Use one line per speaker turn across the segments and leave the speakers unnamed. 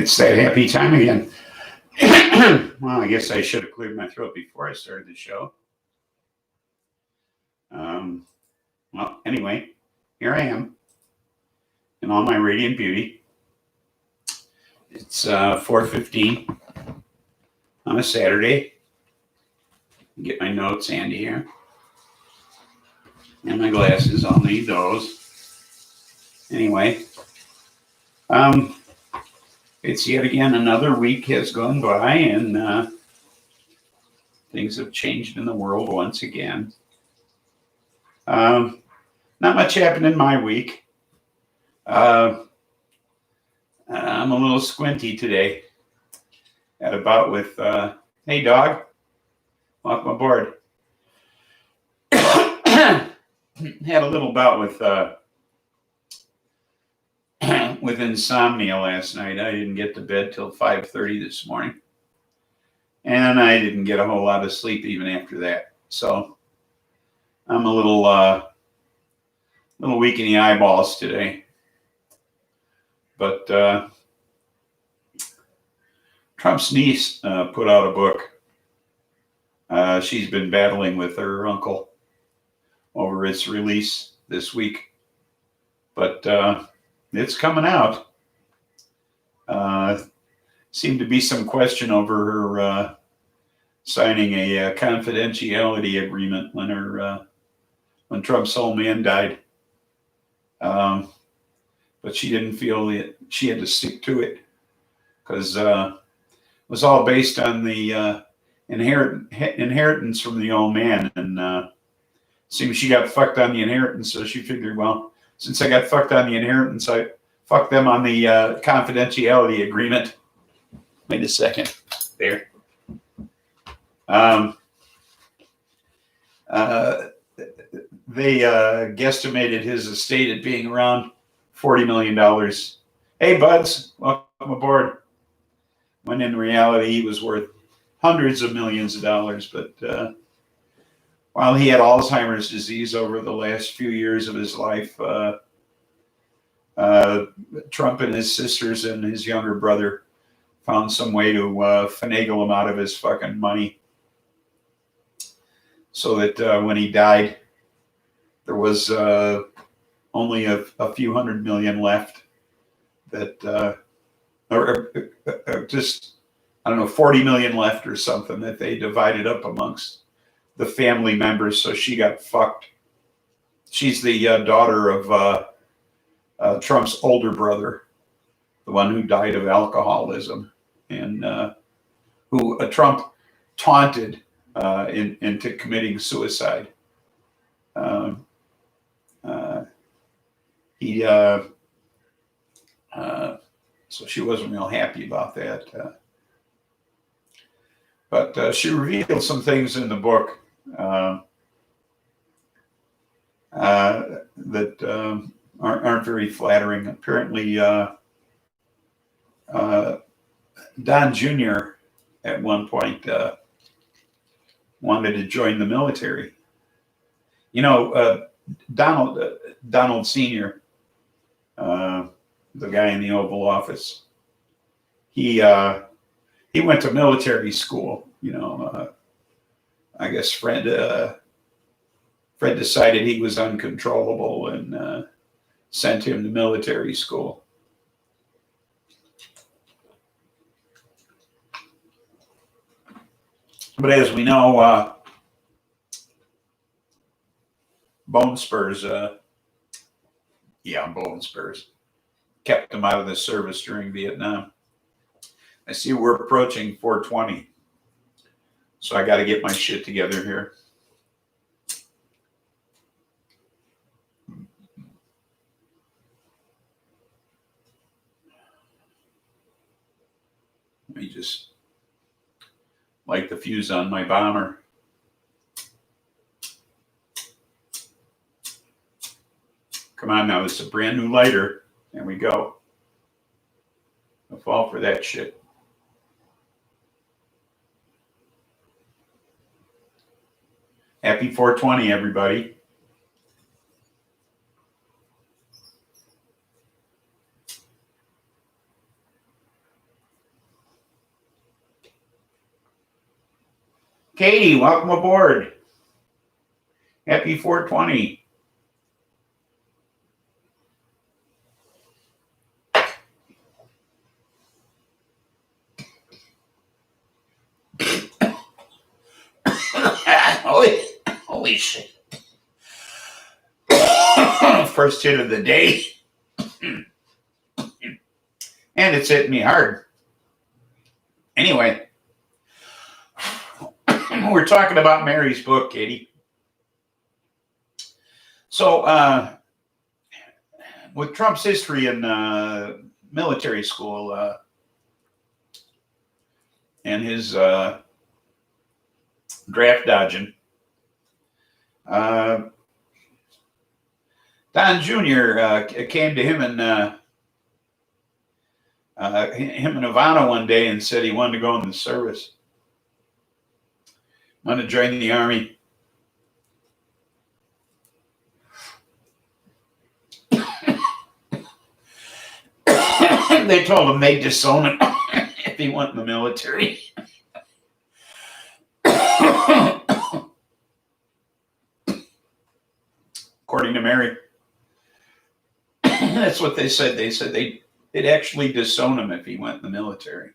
It's that happy time again. Well, I guess I should have cleared my throat before I started the show. Well, anyway, here I am in all my radiant beauty. It's 4:15 on a Saturday. Get my notes handy here. And my glasses, I'll need those. Anyway, it's yet again another week has gone by, and things have changed in the world once again. Not much happened in my week. I'm a little squinty today. Had a bout with, hey dog, welcome aboard. Had a little bout with insomnia last night. I didn't get to bed till 5:30 this morning. And I didn't get a whole lot of sleep even after that. So I'm a little weak in the eyeballs today. But Trump's niece put out a book. She's been battling with her uncle over its release this week. But it's coming out. Seemed to be some question over her signing a confidentiality agreement when Trump's old man died. But she didn't feel that she had to stick to it because it was all based on the inheritance from the old man. And seems she got fucked on the inheritance, so she figured, well, since I got fucked on the inheritance, I fucked them on the confidentiality agreement. Wait a second. There. They guesstimated his estate at being around $40 million. Hey, buds, welcome aboard. When in reality, he was worth hundreds of millions of dollars. But while he had Alzheimer's disease over the last few years of his life, Trump and his sisters and his younger brother found some way to finagle him out of his fucking money so that when he died, there was only a few hundred million left that, or just, I don't know, 40 million left or something that they divided up amongst the family members. So she got fucked. She's the daughter of Trump's older brother, the one who died of alcoholism, and who Trump taunted into committing suicide. So she wasn't real happy about that. But she revealed some things in the book that aren't very flattering. Apparently, Don Jr. at one point wanted to join the military. You know, Donald Sr., the guy in the Oval Office, he went to military school. You know, I guess Fred decided he was uncontrollable and sent him to military school. But as we know, bone spurs kept him out of the service during Vietnam. I see we're approaching 420, so I got to get my shit together here. Let me just light the fuse on my bomber. Come on now, it's a brand new lighter. There we go. I'll fall for that shit. Happy 420, everybody. Katie, welcome aboard. Happy 420. Holy shit. First hit of the day. And it's hitting me hard. Anyway, we're talking about Mary's book, Katie. So, with Trump's history in military school and his draft dodging, Don Jr. Came to him and Ivana one day and said he wanted to go in the service, wanted to join the army. They told him they'd disown him if he went in the military. According to Mary. That's what they said. They said they'd actually disown him if he went in the military.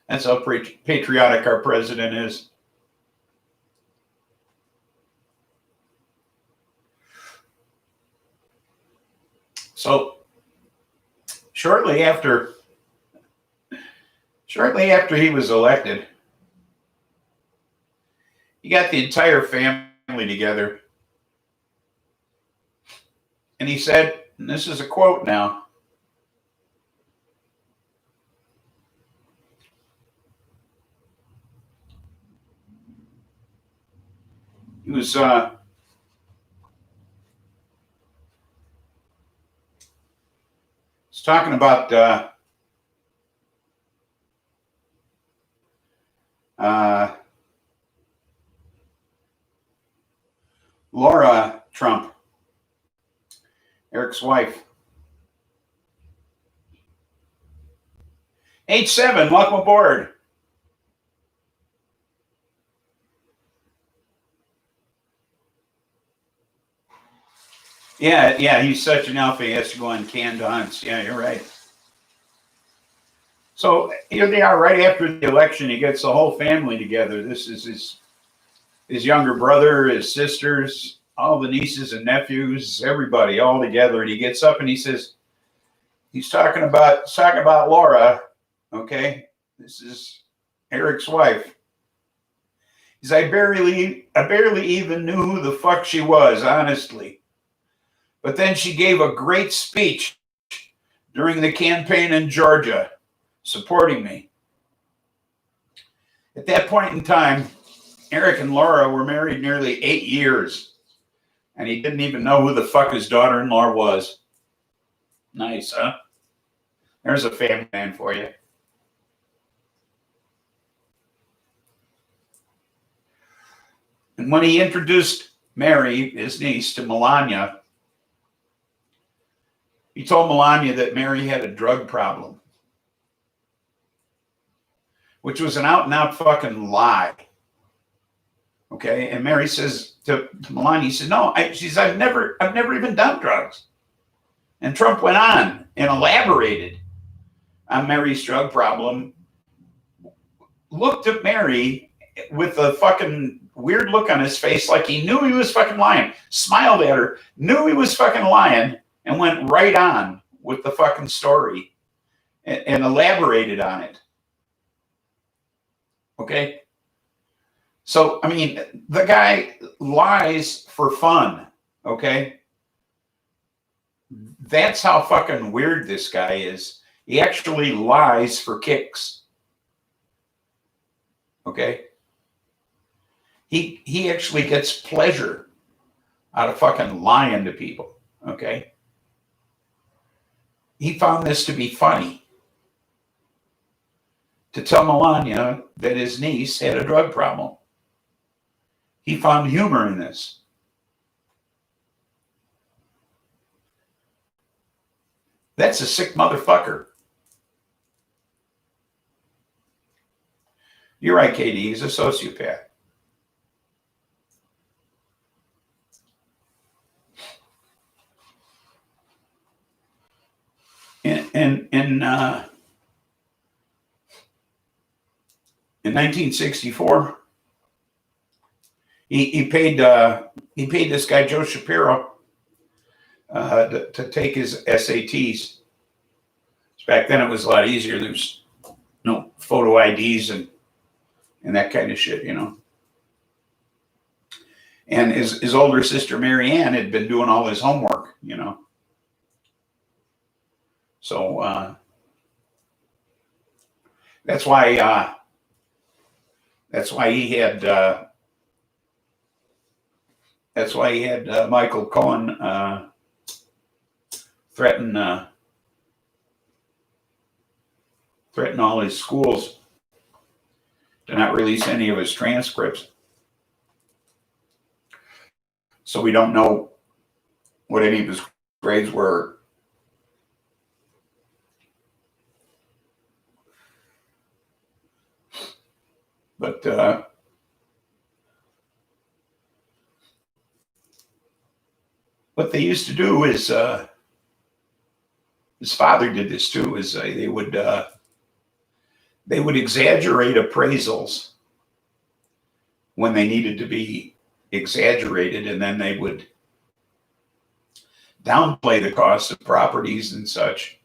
That's how patriotic our president is. So shortly after he was elected, he got the entire family together. And he said, and this is a quote now, he was talking about Laura Trump, Eric's wife. H7, welcome aboard. Yeah, he's such an alpha. He has to go on canned hunts. Yeah, you're right. So here they are right after the election. He gets the whole family together. This is his younger brother, his sisters, all the nieces and nephews, everybody all together. And he gets up and he says, he's talking about Laura. Okay, this is Eric's wife. He says, I barely even knew who the fuck she was, honestly. But then she gave a great speech during the campaign in Georgia, supporting me. At that point in time, Eric and Laura were married nearly 8 years, and he didn't even know who the fuck his daughter-in-law was. Nice, huh? There's a family man for you. And when he introduced Mary, his niece, to Melania, he told Melania that Mary had a drug problem, which was an out-and-out fucking lie. Okay, and Mary says to Melania, he said, "No, I've never even done drugs." And Trump went on and elaborated on Mary's drug problem, looked at Mary with a fucking weird look on his face like he knew he was fucking lying, smiled at her, knew he was fucking lying, and went right on with the fucking story and elaborated on it. Okay? So, I mean, the guy lies for fun, okay? That's how fucking weird this guy is. He actually lies for kicks. Okay? He actually gets pleasure out of fucking lying to people, okay? He found this to be funny, to tell Melania that his niece had a drug problem. He found humor in this. That's a sick motherfucker. You're right, Katie. He's a sociopath. In 1964, he paid this guy Joe Shapiro to take his SATs. Back then, it was a lot easier. There was no photo IDs and that kind of shit, you know. And his older sister Mary Ann had been doing all his homework, you know. So that's why he had Michael Cohen threaten all his schools to not release any of his transcripts. So we don't know what any of his grades were. But what they used to do is, his father did this too, is they would exaggerate appraisals when they needed to be exaggerated, and then they would downplay the cost of properties and such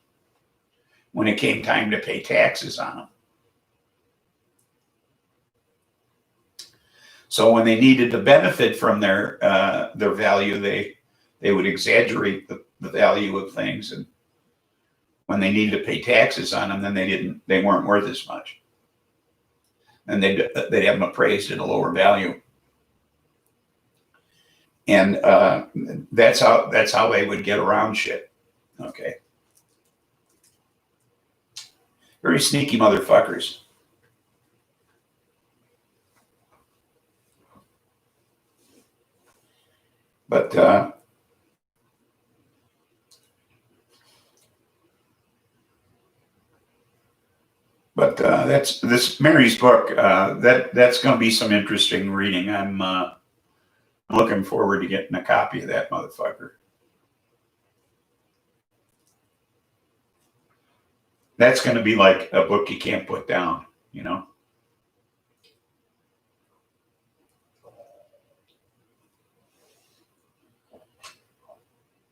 when it came time to pay taxes on them. So when they needed to benefit from their value, they would exaggerate the value of things, and when they needed to pay taxes on them, then they weren't worth as much, and they'd have them appraised at a lower value. And that's how they would get around shit. Okay, very sneaky motherfuckers. But that's this Mary's book. That's going to be some interesting reading. I'm looking forward to getting a copy of that motherfucker. That's going to be like a book you can't put down, you know.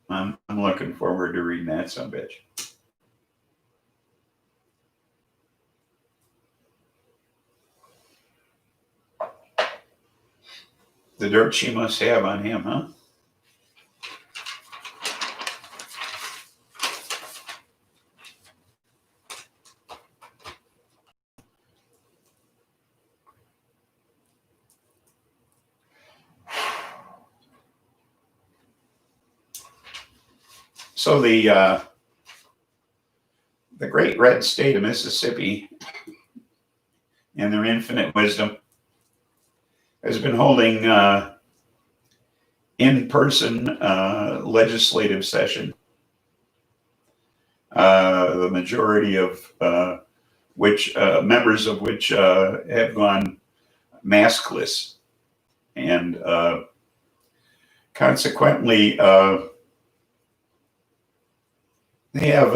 I'm looking forward to reading that son of a bitch. The dirt she must have on him, huh? So the great red state of Mississippi, in their infinite wisdom, has been holding in-person legislative session, the majority of which members of which have gone maskless, and consequently they have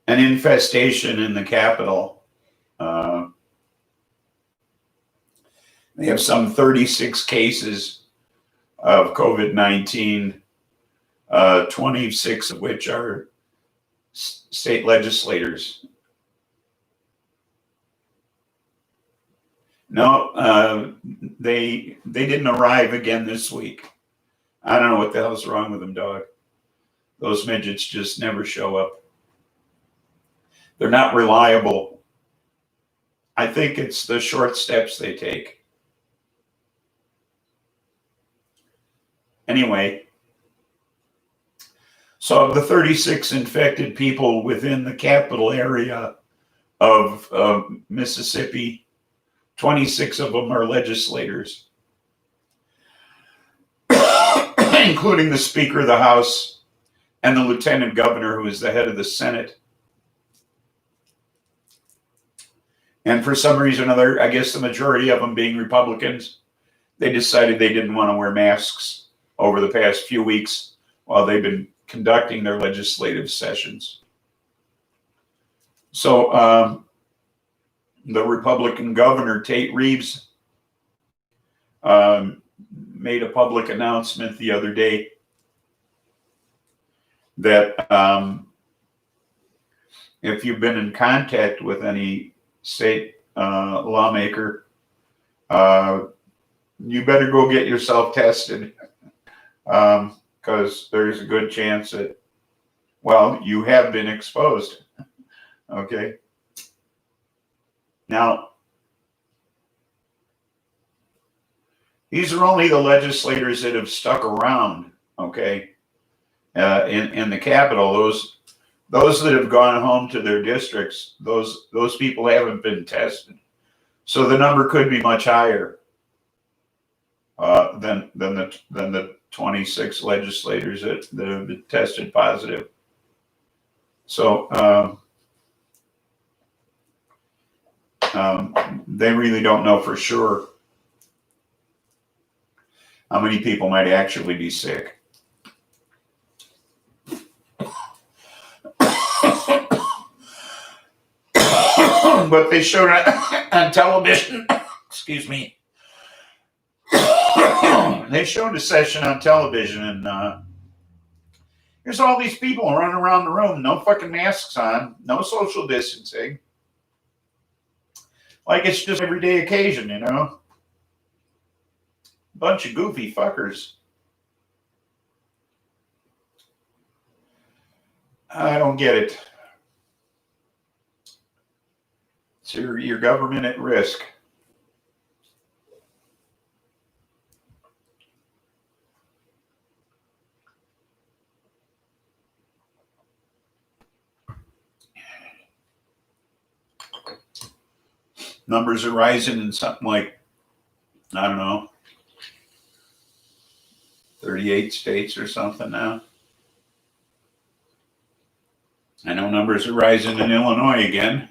an infestation in the Capitol. They have some 36 cases of COVID-19, 26 of which are state legislators. No, they didn't arrive again this week. I don't know what the hell's wrong with them, dog. Those midgets just never show up. They're not reliable. I think it's the short steps they take. Anyway, so of the 36 infected people within the capital area of Mississippi, 26 of them are legislators, including the Speaker of the House and the Lieutenant Governor, who is the head of the Senate. And for some reason or other, I guess the majority of them being Republicans, they decided they didn't want to wear masks over the past few weeks while they've been conducting their legislative sessions. So the Republican governor, Tate Reeves, made a public announcement the other day that if you've been in contact with any state lawmaker, you better go get yourself tested, because there's a good chance that, well, you have been exposed. Okay. Now, these are only the legislators that have stuck around, okay, in the Capitol. Those that have gone home to their districts, those people haven't been tested. So the number could be much higher than the 26 legislators that have been tested positive. So they really don't know for sure how many people might actually be sick. But they showed it on television. Excuse me. They showed a session on television, and there's all these people running around the room, no fucking masks on, no social distancing. Like it's just everyday occasion, you know? Bunch of goofy fuckers. I don't get it. It's your government at risk. Numbers are rising in something like, I don't know, 38 states or something now. I know numbers are rising in Illinois again.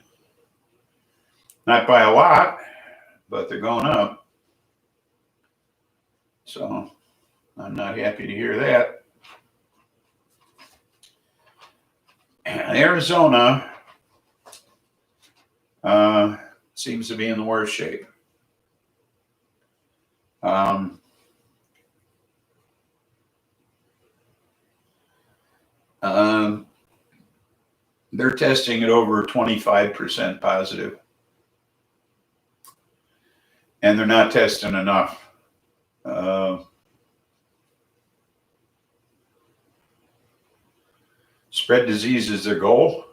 Not by a lot, but they're going up. So I'm not happy to hear that. Arizona seems to be in the worst shape. They're testing at over 25% positive. And they're not testing enough. Spread disease is their goal.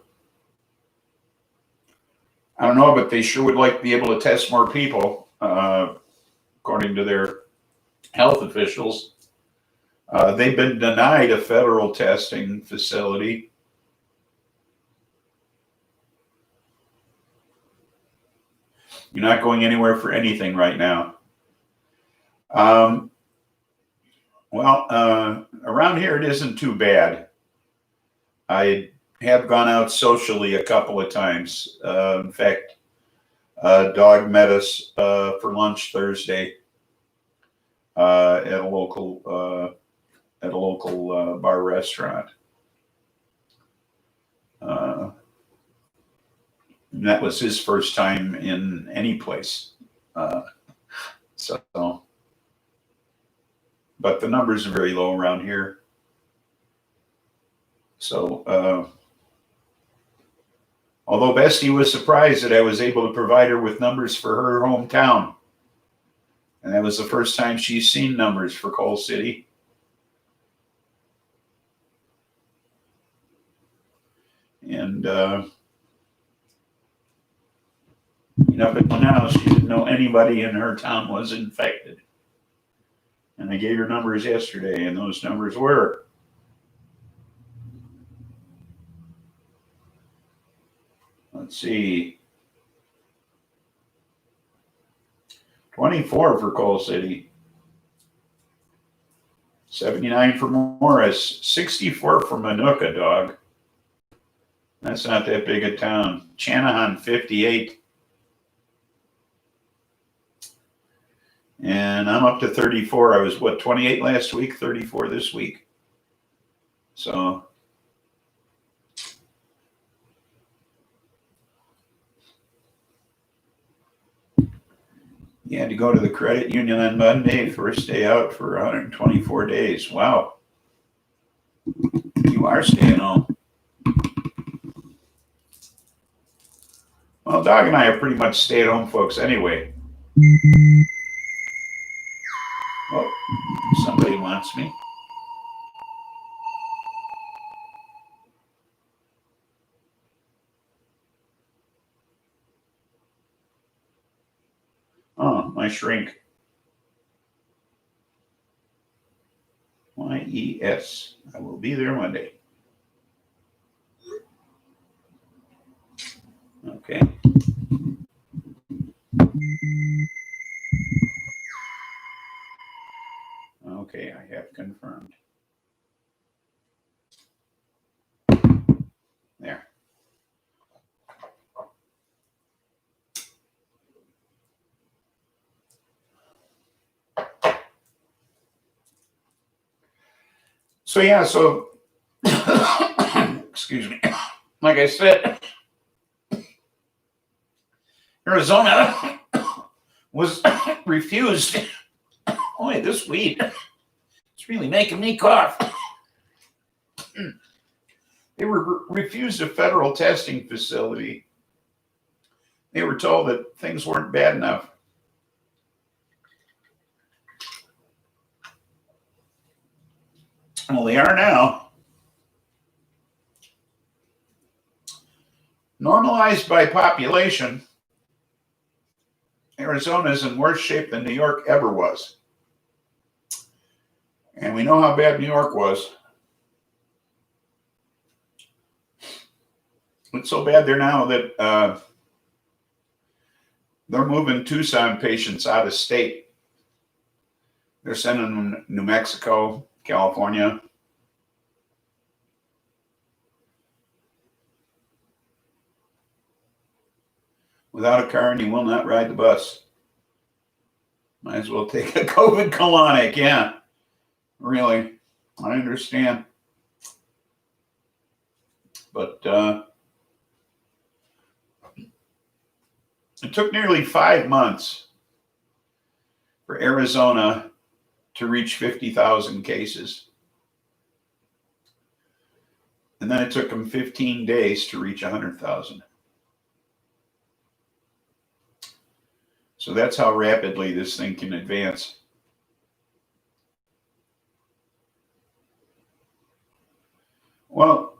I don't know, but they sure would like to be able to test more people, according to their health officials. They've been denied a federal testing facility. You're not going anywhere for anything right now. Around here it isn't too bad. I have gone out socially a couple of times. In fact, a dog met us for lunch Thursday at a local bar restaurant. And that was his first time in any place. But the numbers are very low around here. So, although Bestie was surprised that I was able to provide her with numbers for her hometown. And that was the first time she's seen numbers for Coal City. And, up until now, she didn't know anybody in her town was infected. And I gave her numbers yesterday, and those numbers were. Let's see. 24 for Coal City. 79 for Morris. 64 for Manuka, dog. That's not that big a town. Channahon, 58. And I'm up to 34. I was, what, 28 last week, 34 this week. So you had to go to the credit union on Monday, first day out for 124 days. Wow. You are staying home. Well, Dog and I are pretty much stay-at-home folks anyway. Oh, somebody wants me. Oh, my shrink. YES. I will be there Monday. Okay. Okay, I have confirmed. There. So yeah, so excuse me. Like I said, Arizona was refused. Boy, this weed, it's really making me cough. They were refused a federal testing facility. They were told that things weren't bad enough. Well, they are now. Normalized by population, Arizona is in worse shape than New York ever was. And we know how bad New York was. It's so bad there now that they're moving Tucson patients out of state. They're sending them to New Mexico, California. Without a car, and you will not ride the bus. Might as well take a COVID colonic. Yeah, really. I understand. But it took nearly 5 months for Arizona to reach 50,000 cases. And then it took them 15 days to reach 100,000. So that's how rapidly this thing can advance. Well,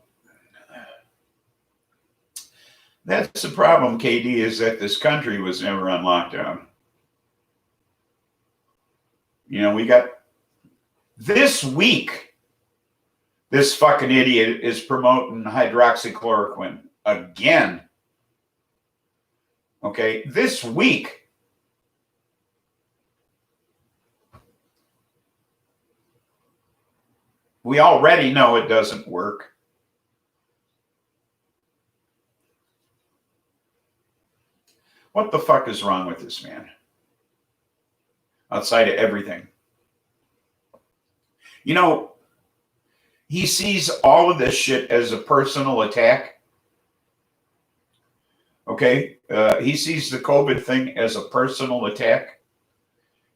that's the problem, KD, is that this country was never on lockdown. You know, we got this week, this fucking idiot is promoting hydroxychloroquine again. Okay, this week. We already know it doesn't work. What the fuck is wrong with this man? Outside of everything. You know, he sees all of this shit as a personal attack. Okay? He sees the COVID thing as a personal attack.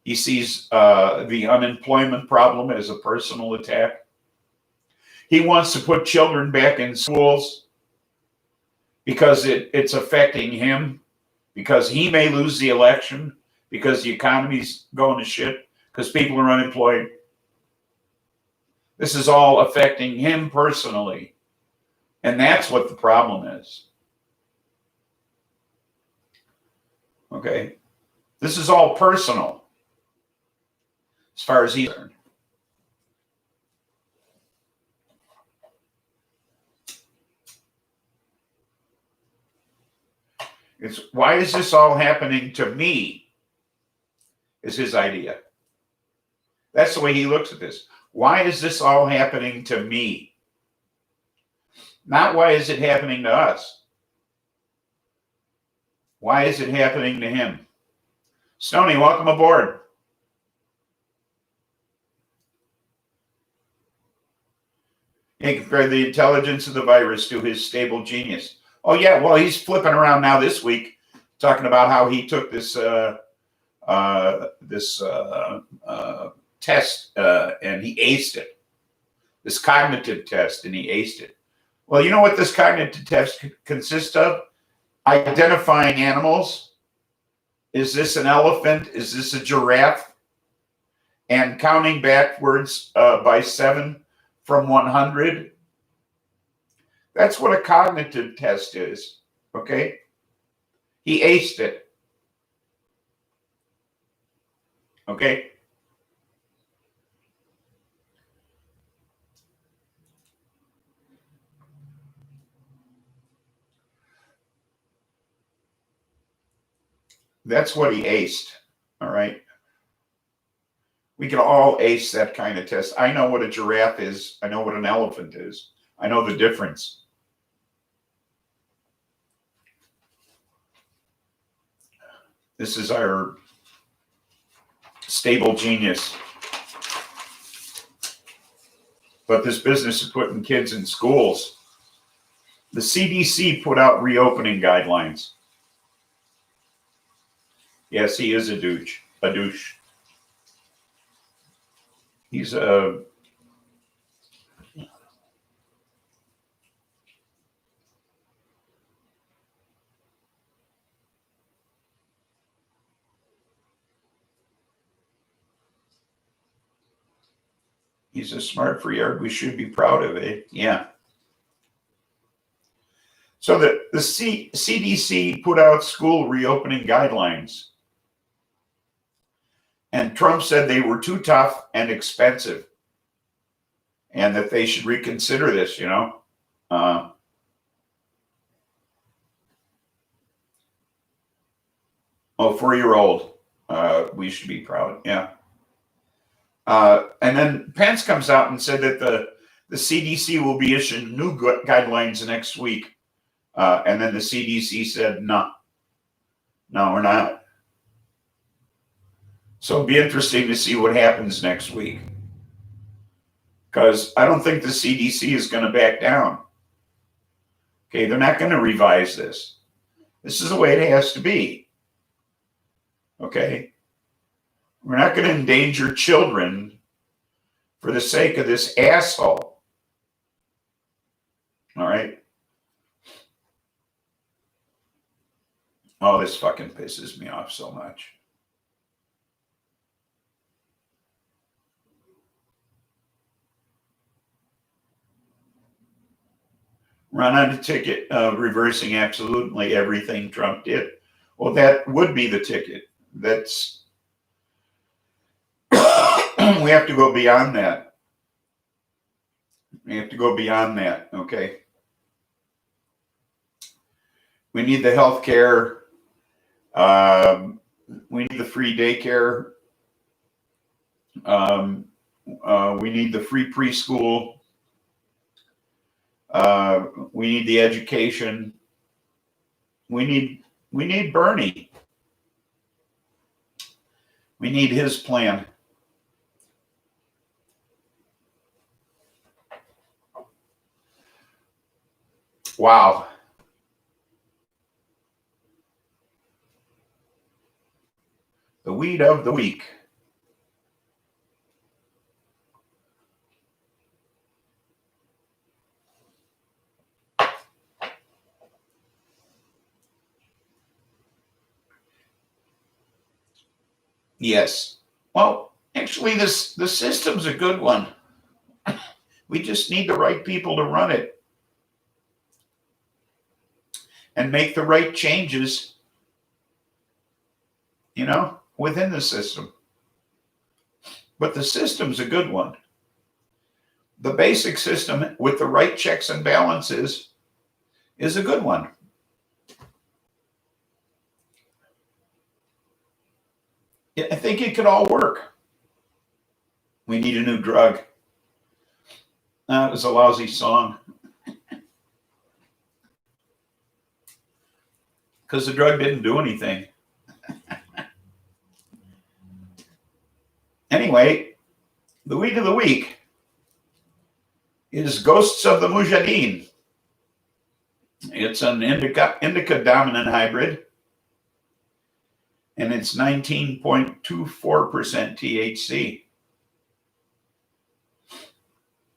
He sees the unemployment problem as a personal attack. He wants to put children back in schools because it's affecting him, because he may lose the election, because the economy's going to shit, because people are unemployed. This is all affecting him personally. And that's what the problem is. Okay? This is all personal as far as he's concerned. It's why is this all happening to me? Is his idea. That's the way he looks at this. Why is this all happening to me? Not why is it happening to us? Why is it happening to him? Stoney, welcome aboard. He compared the intelligence of the virus to his stable genius. Oh yeah, well he's flipping around now this week, talking about how he took this test and he aced it. This cognitive test, and he aced it. Well, you know what this cognitive test consists of? Identifying animals. Is this an elephant? Is this a giraffe? And counting backwards by 7 from 100. That's what a cognitive test is, okay? He aced it, okay? That's what he aced, all right? We can all ace that kind of test. I know what a giraffe is. I know what an elephant is. I know the difference. This is our stable genius. But this business of putting kids in schools, the CDC put out reopening guidelines. Yes, he is a douche. He's a smart freeyard. We should be proud of it. Yeah. So the CDC put out school reopening guidelines. And Trump said they were too tough and expensive, and that they should reconsider this, you know. 4-year-old. We should be proud. Yeah. And then Pence comes out and said that the CDC will be issuing new guidelines next week. And then the CDC said, no, we're not. So it'll be interesting to see what happens next week. Because I don't think the CDC is going to back down. Okay, they're not going to revise this. This is the way it has to be. Okay? We're not going to endanger children for the sake of this asshole. All right? Oh, this fucking pisses me off so much. Run on a ticket reversing absolutely everything Trump did. Well, that would be the ticket. That's we have to go beyond that. We have to go beyond that, okay? We need the health care. We need the free daycare. We need the free preschool. We need the education. We need Bernie. We need his plan. Wow. The weed of the week. Yes. Well, actually, the system's a good one. We just need the right people to run it and make the right changes, you know, within the system. But the system's a good one. The basic system with the right checks and balances is a good one. I think it could all work. We need a new drug. That was a lousy song. Because the drug didn't do anything. Anyway, the weed of the week is Ghosts of the Mujahideen. It's an indica dominant hybrid, and it's 19.24% THC.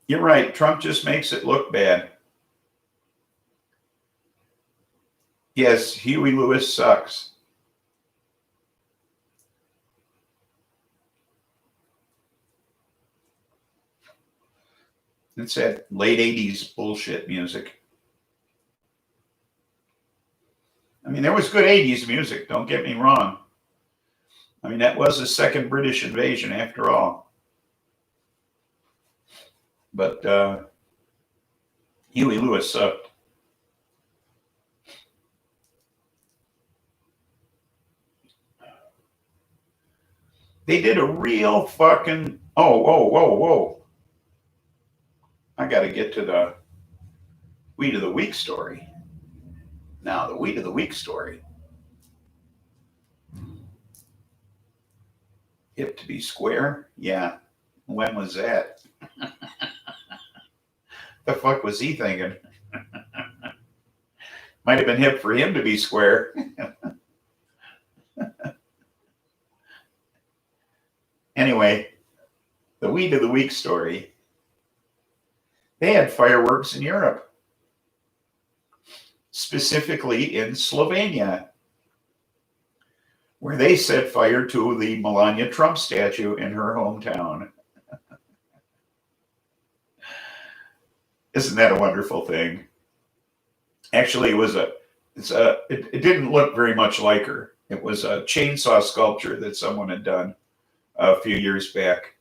You're right. Trump just makes it look bad. Yes, Huey Lewis sucks. It's that late 80s bullshit music. I mean, there was good 80s music, don't get me wrong. I mean, that was the second British invasion after all. But Huey Lewis sucked. They did a real fucking, whoa. I got to get to the Weed of the Week story. Now, the Weed of the Week story. Hip to be square? Yeah. When was that? The fuck was he thinking? Might have been hip for him to be square. Anyway, the Weed of the Week story. They had fireworks in Europe, specifically in Slovenia, where they set fire to the Melania Trump statue in her hometown. Isn't that a wonderful thing? Actually, it didn't look very much like her. It was a chainsaw sculpture that someone had done a few years back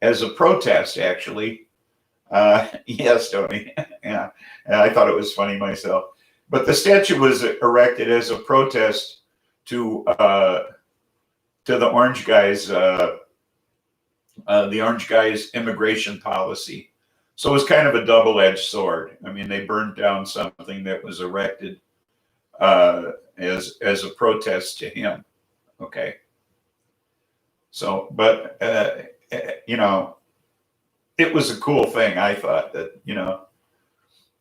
as a protest, actually. Yes, Tony. Yeah, and I thought it was funny myself. But the statue was erected as a protest to the orange guys' immigration policy. So it was kind of a double-edged sword. I mean, they burned down something that was erected as a protest to him. Okay. So, but you know, it was a cool thing. I thought that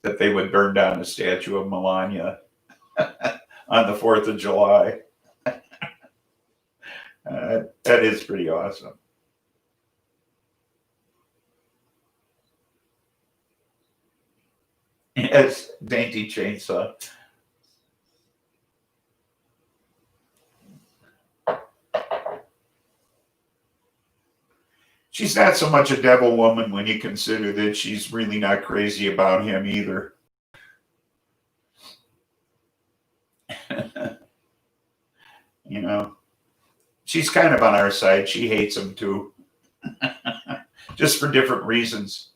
that they would burn down the statue of Melania on the 4th of July. That is pretty awesome. Yes, dainty chainsaw. She's not so much a devil woman when you consider that she's really not crazy about him either. She's kind of on our side. She hates him too, just for different reasons.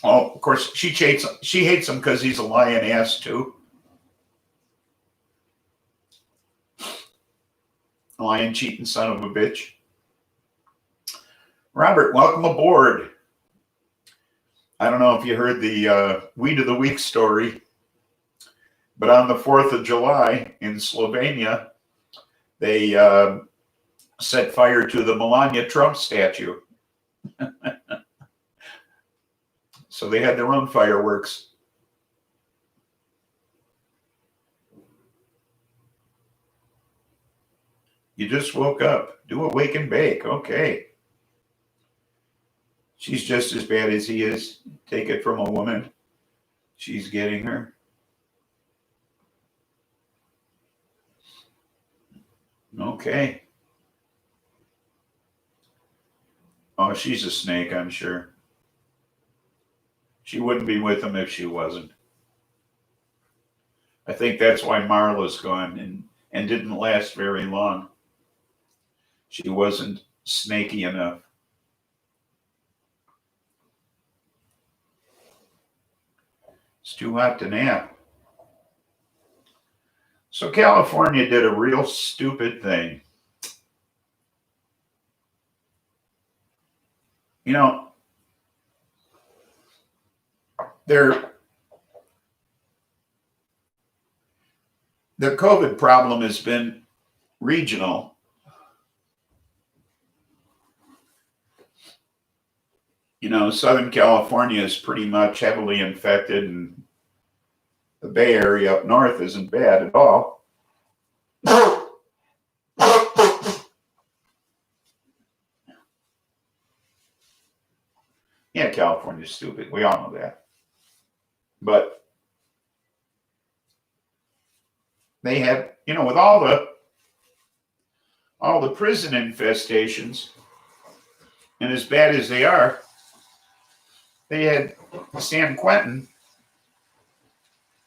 Oh, of course, she hates him because he's a lying ass too. Lying, cheating son of a bitch. Robert, welcome aboard. I don't know if you heard the Weed of the Week story, but on the 4th of July in Slovenia, they set fire to the Melania Trump statue. So they had their own fireworks. You just woke up. Do a wake and bake. Okay. She's just as bad as he is. Take it from a woman. She's getting her. Okay. Oh, she's a snake, I'm sure. She wouldn't be with him if she wasn't. I think that's why Marla's gone and didn't last very long. She wasn't snaky enough. It's too hot to nap. So California did a real stupid thing. Their COVID problem has been regional, You know, Southern California is pretty much heavily infected, and the Bay Area up north isn't bad at all. Yeah, California's stupid. We all know that. But they have, you know, with all the prison infestations, and as bad as they are, they had San Quentin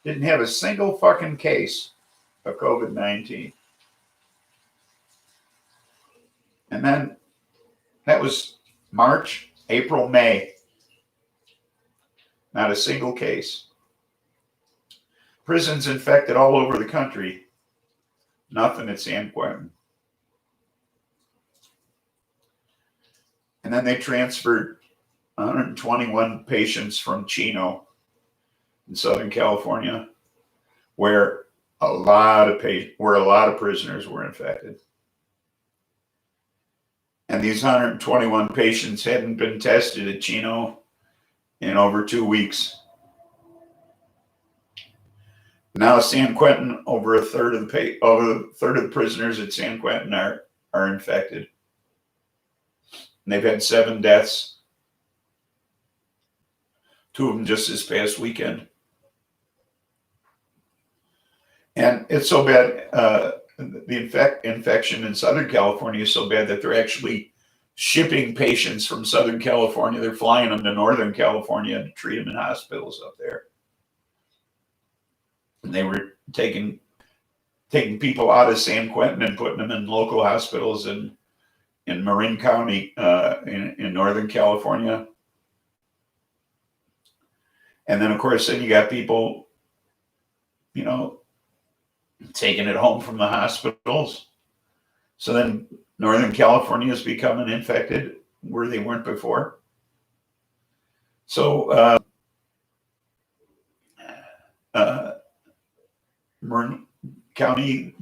didn't have a single fucking case of COVID-19. And then that was March, April, May. Not a single case. Prisons infected all over the country. Nothing at San Quentin. And then they transferred 121 patients from Chino in Southern California, where a lot of prisoners were infected. And these 121 patients hadn't been tested at Chino in over 2 weeks. Now San Quentin, over a third of the prisoners at San Quentin are infected. And they've had 7 deaths. 2 of them just this past weekend. And it's so bad, the infection in Southern California is so bad that they're actually shipping patients from Southern California. They're flying them to Northern California to treat them in hospitals up there. And they were taking people out of San Quentin and putting them in local hospitals in Marin County in Northern California. And then, of course, then you got people, you know, taking it home from the hospitals. So then Northern California is becoming infected where they weren't before. So Marin County,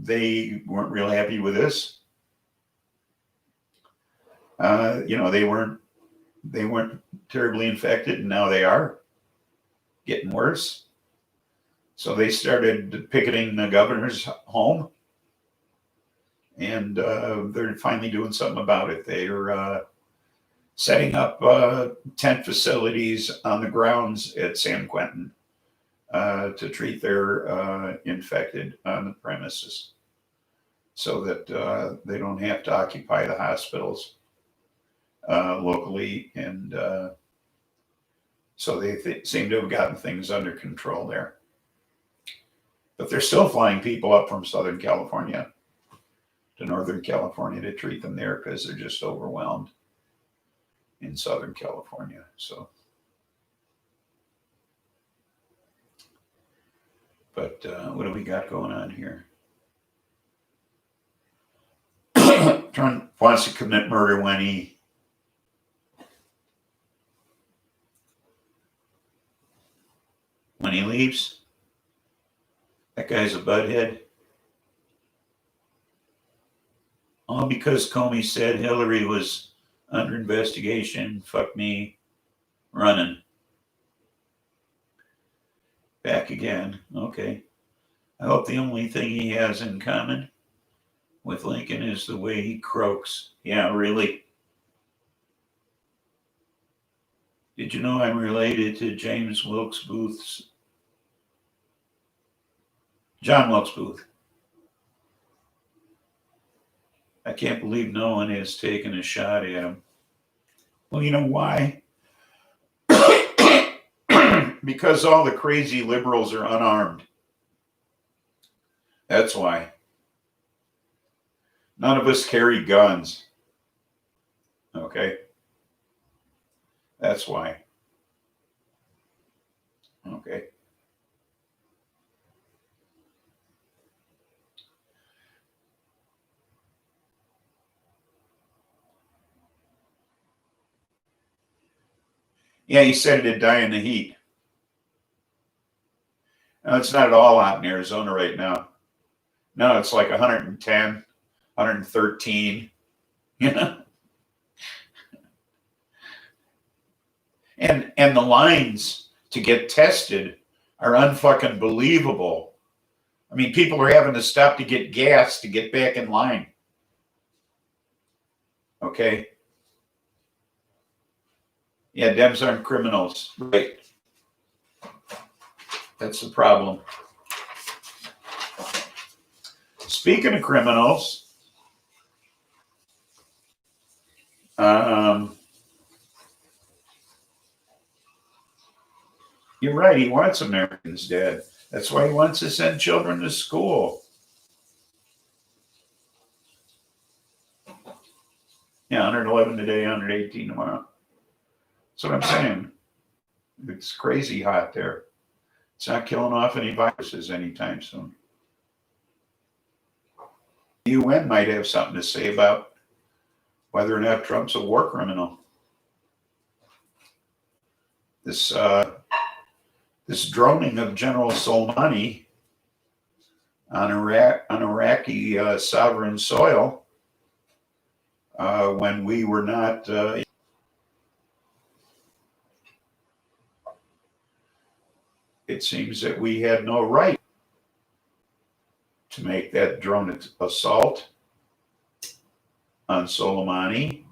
they weren't real happy with this. You know, they weren't terribly infected, and now they are getting worse. So they started picketing the governor's home, and they're finally doing something about it. They're setting up tent facilities on the grounds at San Quentin to treat their infected on the premises, so that they don't have to occupy the hospitals locally. And so they seem to have gotten things under control there. But they're still flying people up from Southern California to Northern California to treat them there because they're just overwhelmed in Southern California. So, but what do we got going on here? Trump wants to commit murder when he leaves. That guy's a butthead. All because Comey said Hillary was under investigation. Fuck me. Running. Back again. Okay. I hope the only thing he has in common with Lincoln is the way he croaks. Yeah, really? Did you know I'm related to James Wilkes Booth's John Wilkes Booth? I can't believe no one has taken a shot at him. Well, you know why? Because all the crazy liberals are unarmed. That's why. None of us carry guns. Okay? That's why. Okay. Yeah, he said it'd die in the heat. No, it's not at all hot in Arizona right now. No, it's like 110, 113. You know? And the lines to get tested are unfucking believable. I mean, people are having to stop to get gas to get back in line. Okay. Yeah, Dems aren't criminals. Right. That's the problem. Speaking of criminals, you're right. He wants Americans dead. That's why he wants to send children to school. Yeah, 111 today, 118 tomorrow. That's what I'm saying. It's crazy hot there. It's not killing off any viruses anytime soon. The UN might have something to say about whether or not Trump's a war criminal. This droning of General Soleimani on Iraqi sovereign soil when we were not. It seems that we had no right to make that drone assault on Soleimani.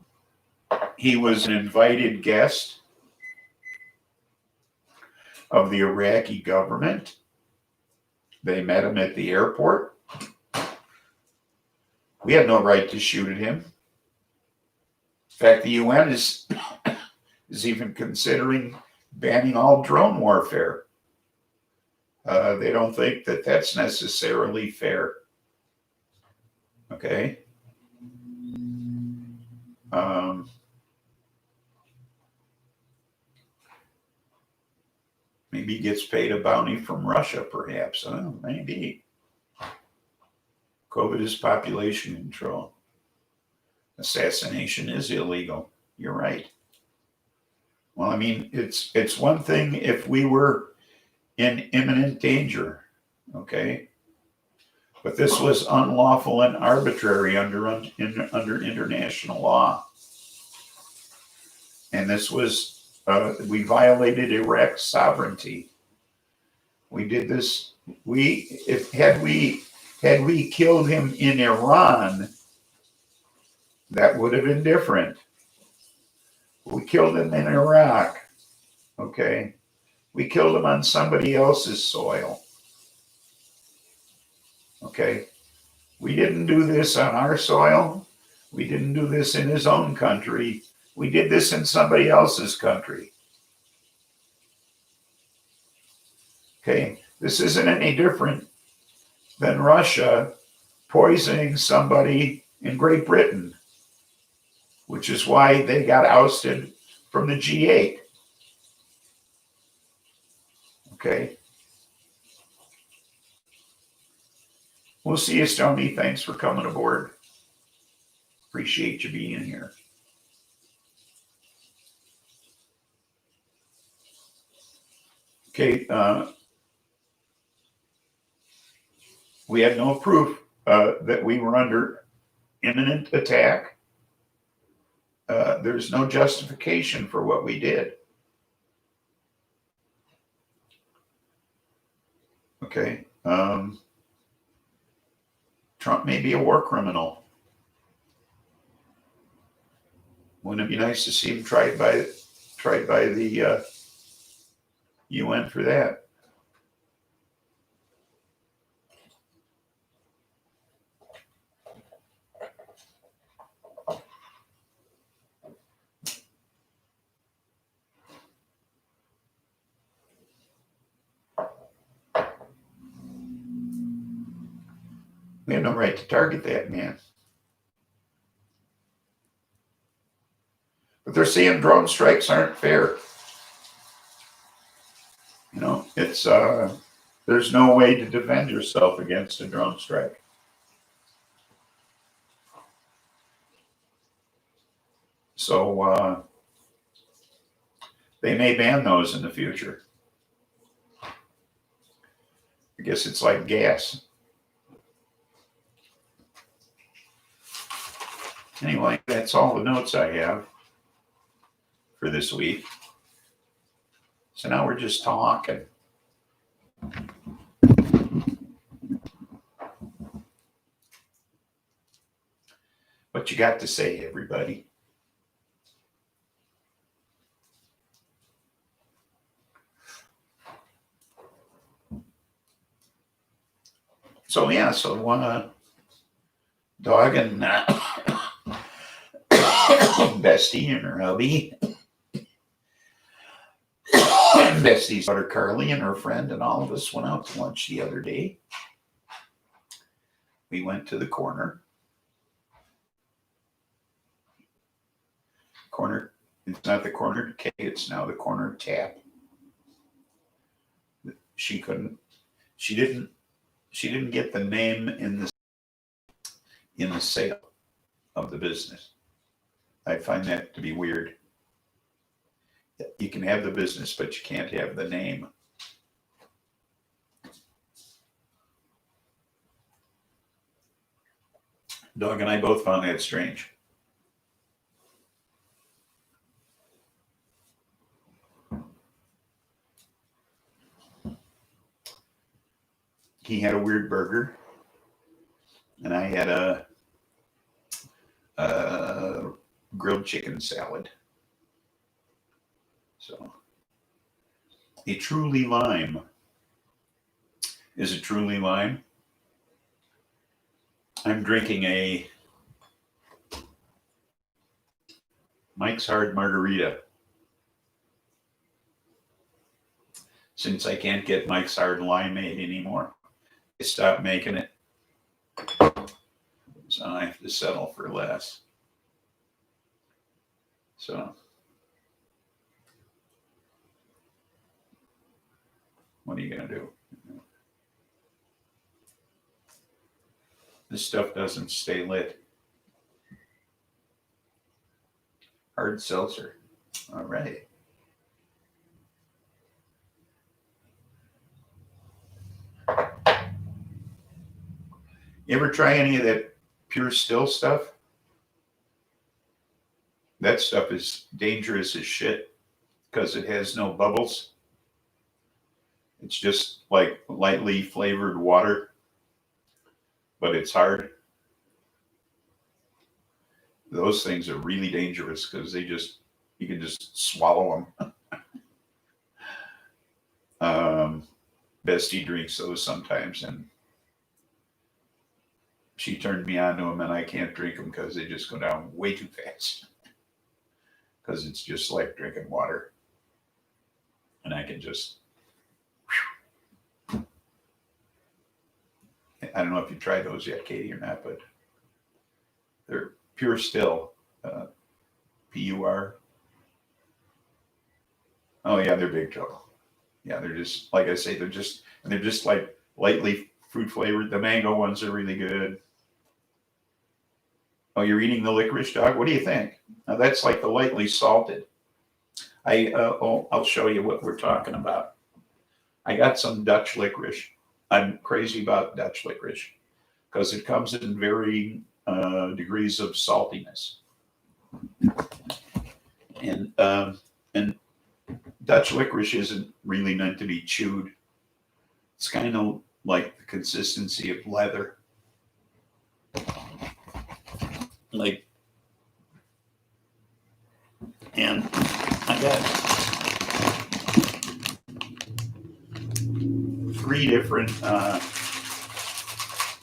He was an invited guest of the Iraqi government. They met him at the airport. We had no right to shoot at him. In fact, the UN is even considering banning all drone warfare. They don't think that that's necessarily fair. Okay. Maybe he gets paid a bounty from Russia, perhaps. Maybe. COVID is population control. Assassination is illegal. You're right. Well, I mean, it's one thing if we were in imminent danger, okay? But this was unlawful and arbitrary under international law. And this was, we violated Iraq's sovereignty. We did this, had we killed him in Iran, that would have been different. We killed him in Iraq, okay? We killed him on somebody else's soil. Okay? We didn't do this on our soil. We didn't do this in his own country. We did this in somebody else's country. Okay? This isn't any different than Russia poisoning somebody in Great Britain, which is why they got ousted from the G8. Okay. We'll see you, Stony. Thanks for coming aboard. Appreciate you being here. Okay. We had no proof that we were under imminent attack. There's no justification for what we did. Okay. Trump may be a war criminal. Wouldn't it be nice to see him tried by the UN for that? We have no right to target that man. But they're saying drone strikes aren't fair. You know, it's there's no way to defend yourself against a drone strike. So they may ban those in the future. I guess it's like gas. Anyway, that's all the notes I have for this week. So now we're just talking. What you got to say, everybody? So yeah, so dog and Bestie and her hubby, Bestie's daughter Carly and her friend, and all of us went out to lunch the other day. We went to the corner. It's not the corner K, it's now the corner tap. She didn't get the name in the sale of the business. I find that to be weird. You can have the business, but you can't have the name. Doug and I both found that strange. He had a weird burger, and I had a grilled chicken salad. So, a Truly Lime. Is it Truly Lime? I'm drinking a Mike's Hard Margarita. Since I can't get Mike's Hard Limeade anymore, I stopped making it. So I have to settle for less. So, what are you going to do? This stuff doesn't stay lit. Hard seltzer. All right. You ever try any of that Pure Still stuff? That stuff is dangerous as shit because it has no bubbles. It's just like lightly flavored water, but it's hard. Those things are really dangerous because you can just swallow them. Bestie drinks those sometimes, and she turned me on to them, and I can't drink them because they just go down way too fast. Because it's just like drinking water, and I can just. I don't know if you tried those yet, Katie, or not, but they're Pure Still, P-U-R. Oh yeah, they're big trouble. Yeah, they're just like I say, they're just like lightly fruit flavored. The mango ones are really good. Oh, you're eating the licorice, dog? What do you think? Now that's like the lightly salted. I'll show you what we're talking about. I got some Dutch licorice. I'm crazy about Dutch licorice because it comes in varying degrees of saltiness. And Dutch licorice isn't really meant to be chewed. It's kind of like the consistency of leather. And I got 3 different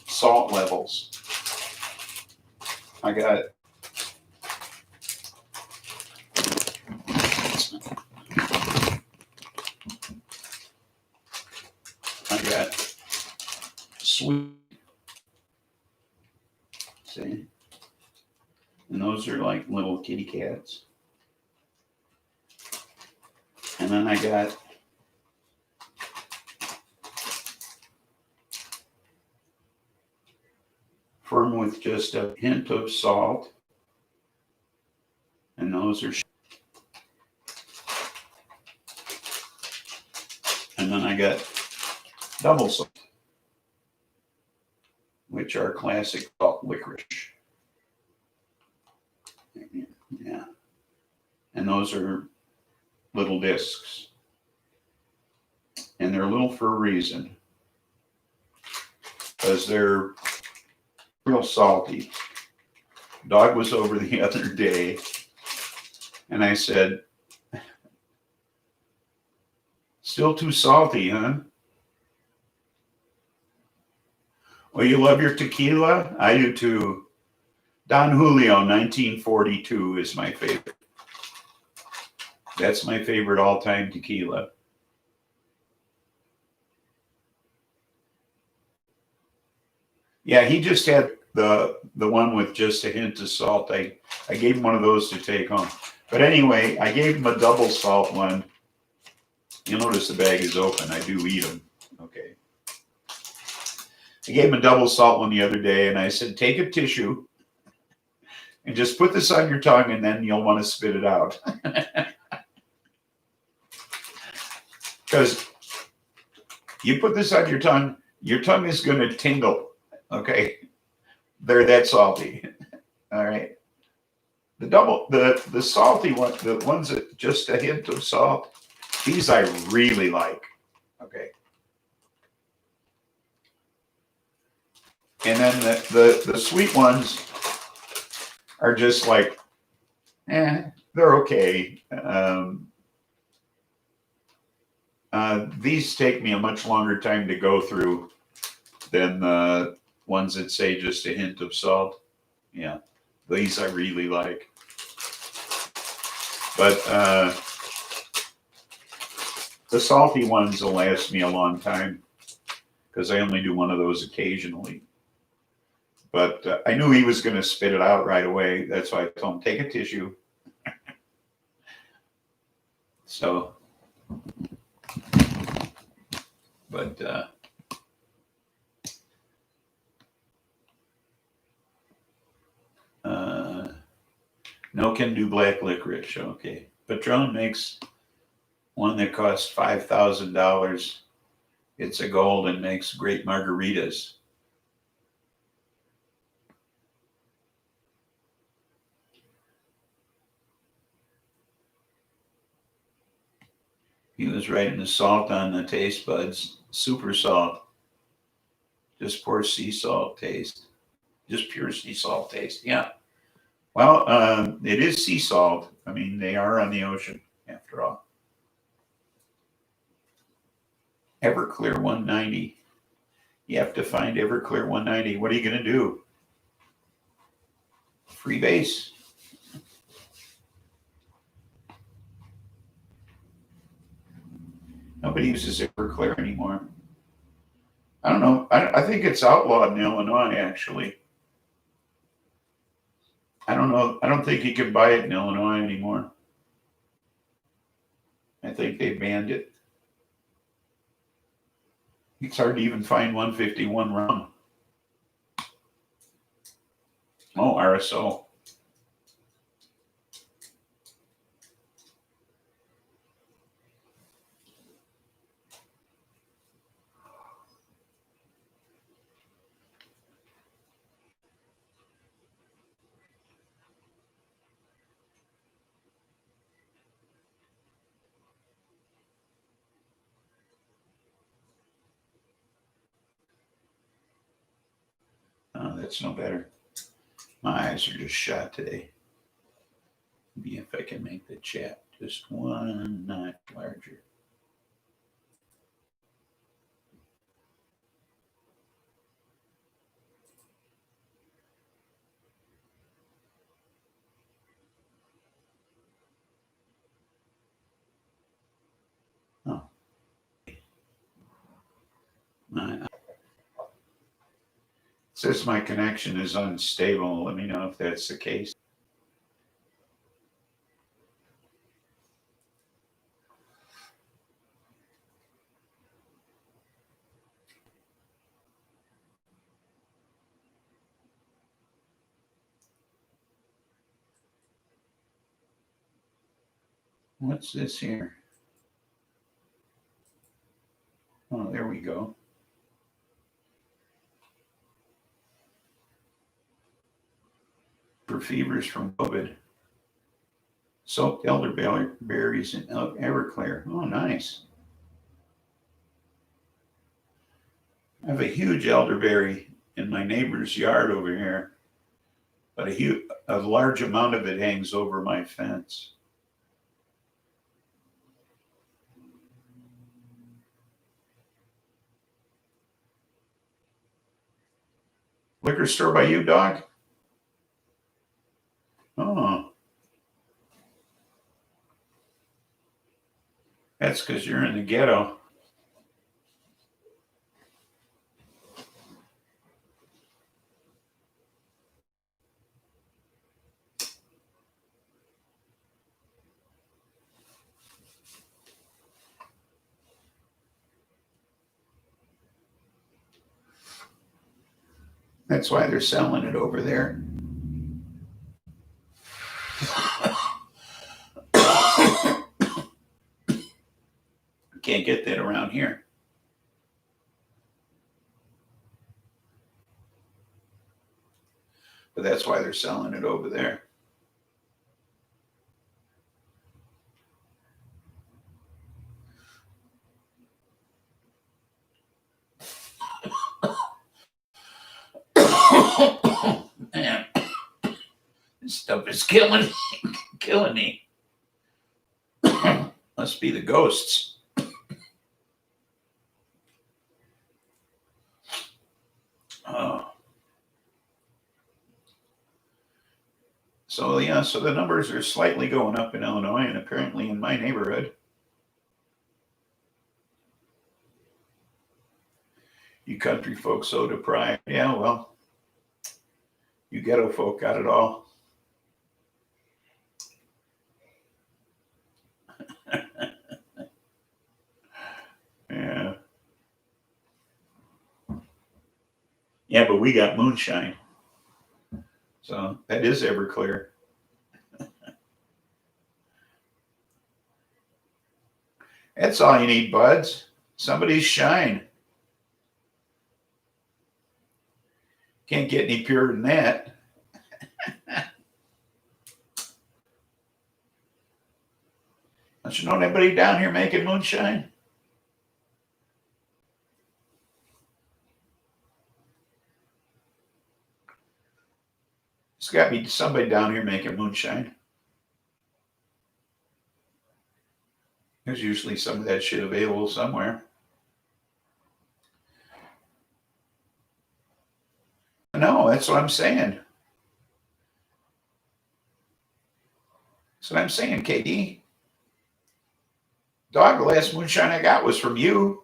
salt levels. I got sweet. See? And those are like little kitty cats. And then I got firm with just a hint of salt. And those are. And then I got double salt, which are classic salt licorice. Yeah. And those are little discs. and they're little for a reason, because they're real salty. Dog was over the other day, and I said, "Still too salty, huh?" Well, you love your tequila? I do too. Don Julio 1942 is my favorite. That's my favorite all-time tequila. Yeah, he just had the one with just a hint of salt. I gave him one of those to take home. But anyway, I gave him a double salt one. You'll notice the bag is open. I do eat them. Okay. I gave him a double salt one the other day, and I said, take a tissue and just put this on your tongue, and then you'll want to spit it out. Because you put this on your tongue is going to tingle. Okay. They're that salty. All right. The salty one, the ones that just a hint of salt, these I really like. Okay. And then the sweet ones are just like, they're okay. These take me a much longer time to go through than the ones that say just a hint of salt. Yeah, these I really like. But the salty ones will last me a long time because I only do one of those occasionally. But I knew he was going to spit it out right away. That's why I told him, take a tissue. So, but no can do black licorice. Okay. Patron makes one that costs $5,000. It's a gold and makes great margaritas. He was writing the salt on the taste buds. Super salt. Just pour sea salt taste. Just pure sea salt taste. Yeah. Well, it is sea salt. I mean, they are on the ocean, after all. Everclear 190. You have to find Everclear 190. What are you going to do? Free base. Nobody uses Everclear anymore. I don't know. I think it's outlawed in Illinois, actually. I don't know. I don't think you can buy it in Illinois anymore. I think they banned it. It's hard to even find 151 rum. Oh, RSO. Oh, that's no better. My eyes are just shot today. Maybe if I can make the chat just one notch larger. Oh. It says my connection is unstable. Let me know if that's the case. What's this here? Oh, there we go. For fevers from COVID. Soaked elderberries and Everclear. Oh, nice. I have a huge elderberry in my neighbor's yard over here, but a large amount of it hangs over my fence. Liquor store by you, dog? Oh, that's because you're in the ghetto. That's why they're selling it over there. Can't get that around here. But that's why they're selling it over there. Man, this stuff is killing me. Must be the ghosts. Oh. So yeah, so the numbers are slightly going up in Illinois and apparently in my neighborhood. You country folks so deprived. Yeah, well, you ghetto folk got it all. Yeah. Yeah, but we got moonshine. So that is Everclear. That's all you need, buds. Somebody's shine. Can't get any purer than that. Don't you know anybody down here making moonshine? There's got to be somebody down here making moonshine. There's usually some of that shit available somewhere. No, that's what I'm saying. That's what I'm saying, KD. Dog, the last moonshine I got was from you.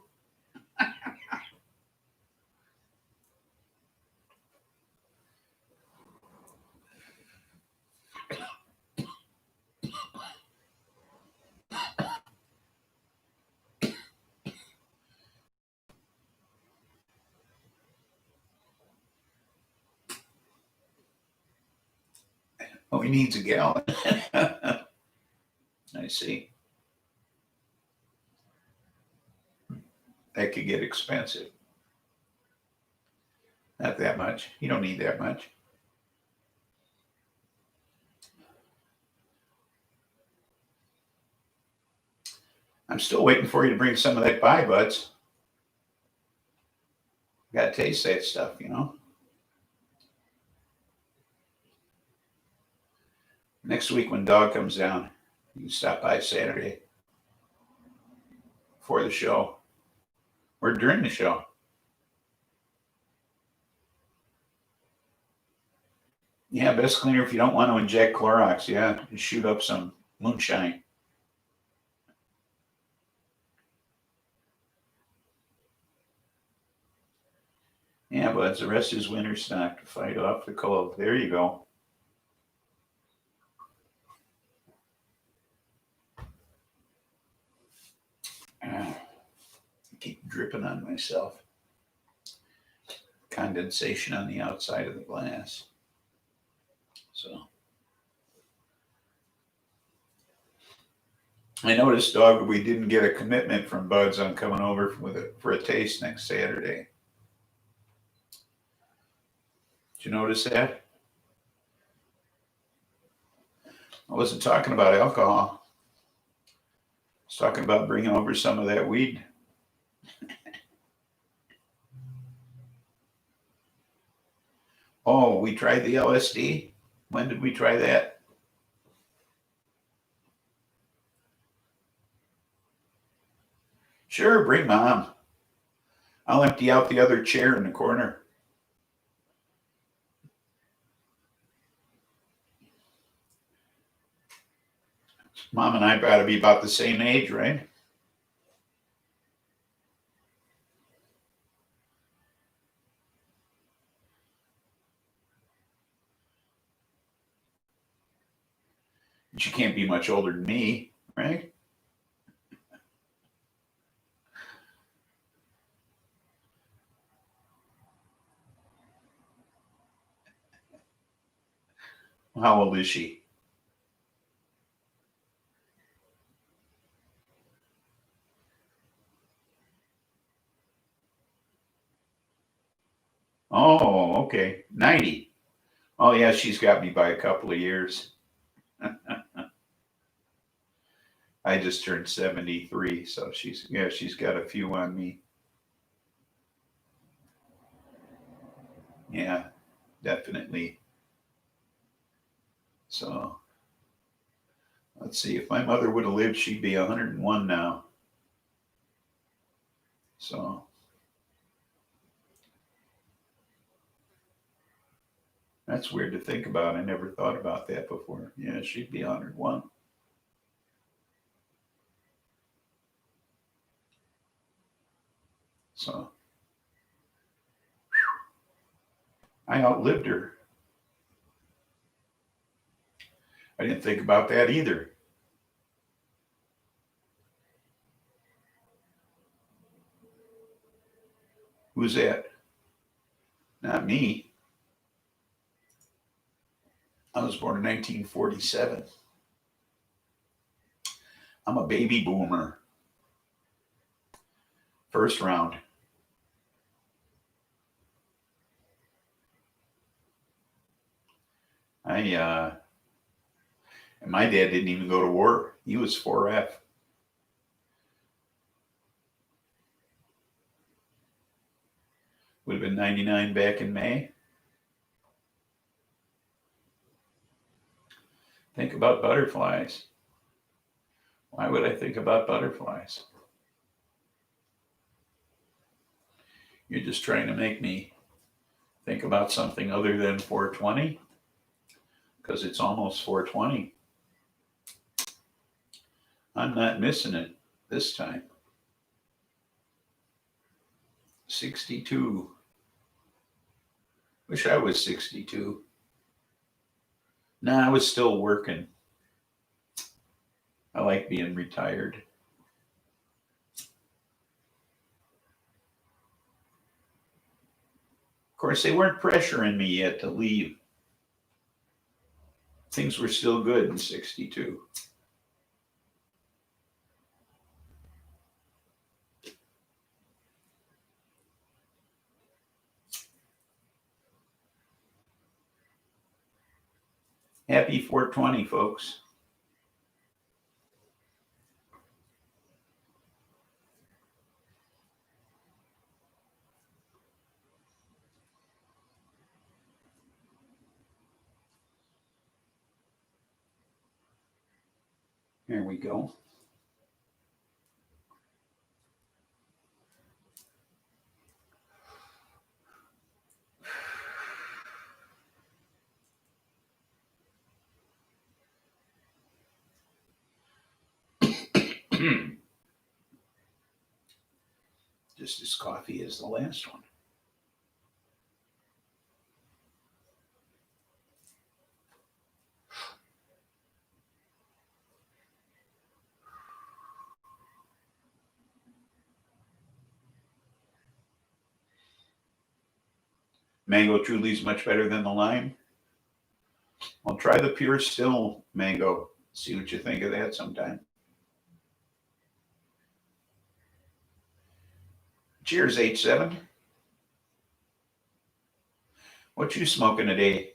Oh, he needs a gallon. I see. That could get expensive. Not that much. You don't need that much. I'm still waiting for you to bring some of that by, buds. Got to taste that stuff, you know. Next week when Dog comes down, you can stop by Saturday for the show or during the show. Yeah, best cleaner if you don't want to inject Clorox. Yeah, just shoot up some moonshine. Yeah, but the rest is winter stock to fight off the cold. There you go. I keep dripping on myself. Condensation on the outside of the glass. So I noticed, Dog, we didn't get a commitment from Buds on coming over for a taste next Saturday. Did you notice that? I wasn't talking about alcohol. I was talking about bringing over some of that weed. Oh, we tried the LSD. When did we try that? Sure, bring Mom. I'll empty out the other chair in the corner. Mom and I got to be about the same age, right? She can't be much older than me, right? How old is she? Oh, okay. 90. Oh, yeah, she's got me by a couple of years. I just turned 73, so she's got a few on me. Yeah, definitely. So let's see. If my mother would have lived, she'd be 101 now. So that's weird to think about. I never thought about that before. Yeah, she'd be 101. So I outlived her. I didn't think about that either. Who's that? Not me. I was born in 1947. I'm a baby boomer. First round. And my dad didn't even go to war. He was 4F. Would have been 99 back in May. Think about butterflies. Why would I think about butterflies? You're just trying to make me think about something other than 420? Because it's almost 420. I'm not missing it this time. 62. Wish I was 62. Nah, I was still working. I like being retired. Of course, they weren't pressuring me yet to leave. Things were still good in 62. Happy 420, folks. Here we go. Just as coffee as the last one. Mango truly is much better than the lime. I'll try the pure still mango. See what you think of that sometime. Cheers, H7. What you smoking today?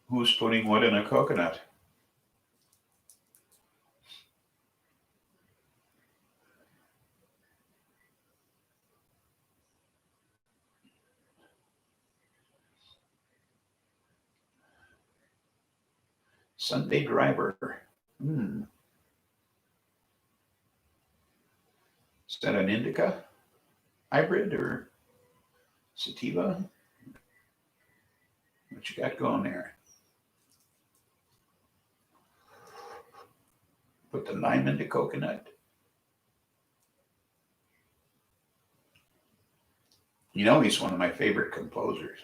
Who's putting what in a coconut? Sunday driver. Is that an indica hybrid or sativa? What you got going there? Put the lime into coconut. You know, he's one of my favorite composers.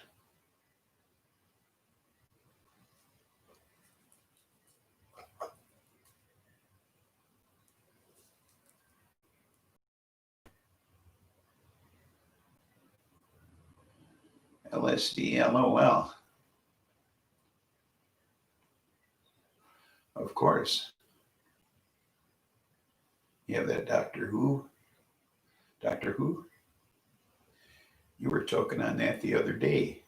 LSD, LOL. Of course. You have that Doctor Who? Doctor Who? You were talking on that the other day.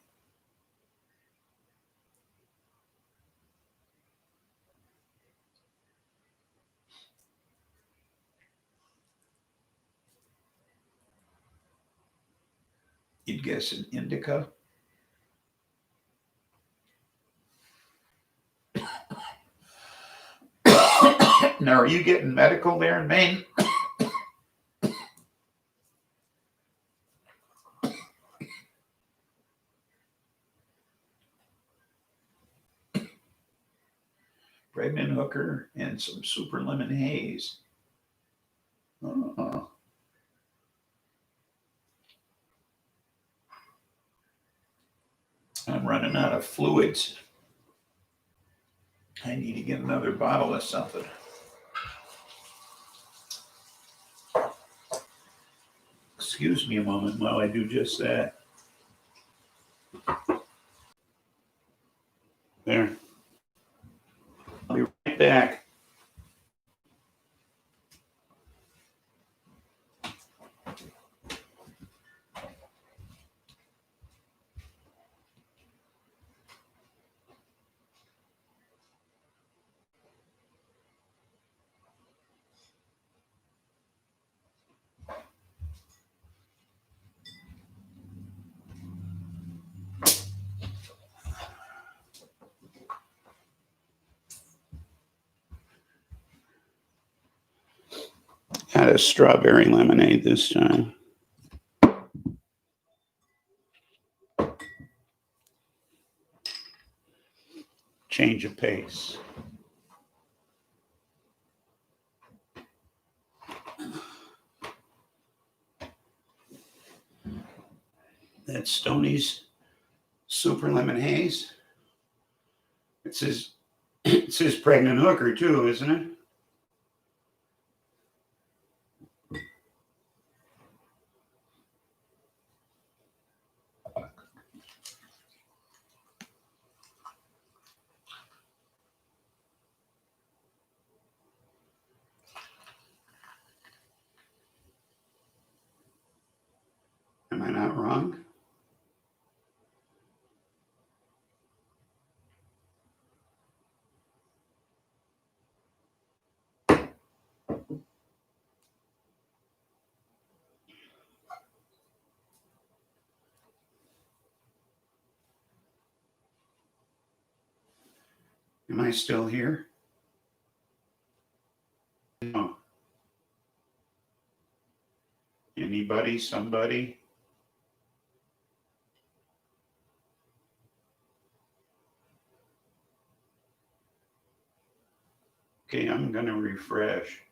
You'd guess an indica? Now, are you getting medical there in Maine? Pregnant hooker and some super lemon haze. Oh. I'm running out of fluids. I need to get another bottle of something. Excuse me a moment while I do just that. There. I'll be right back. Had a strawberry lemonade this time. Change of pace. That's Stoney's super lemon haze. It says pregnant hooker too, isn't it? Am I not wrong? Am I still here? No. Anybody? Somebody? Okay, I'm going to refresh.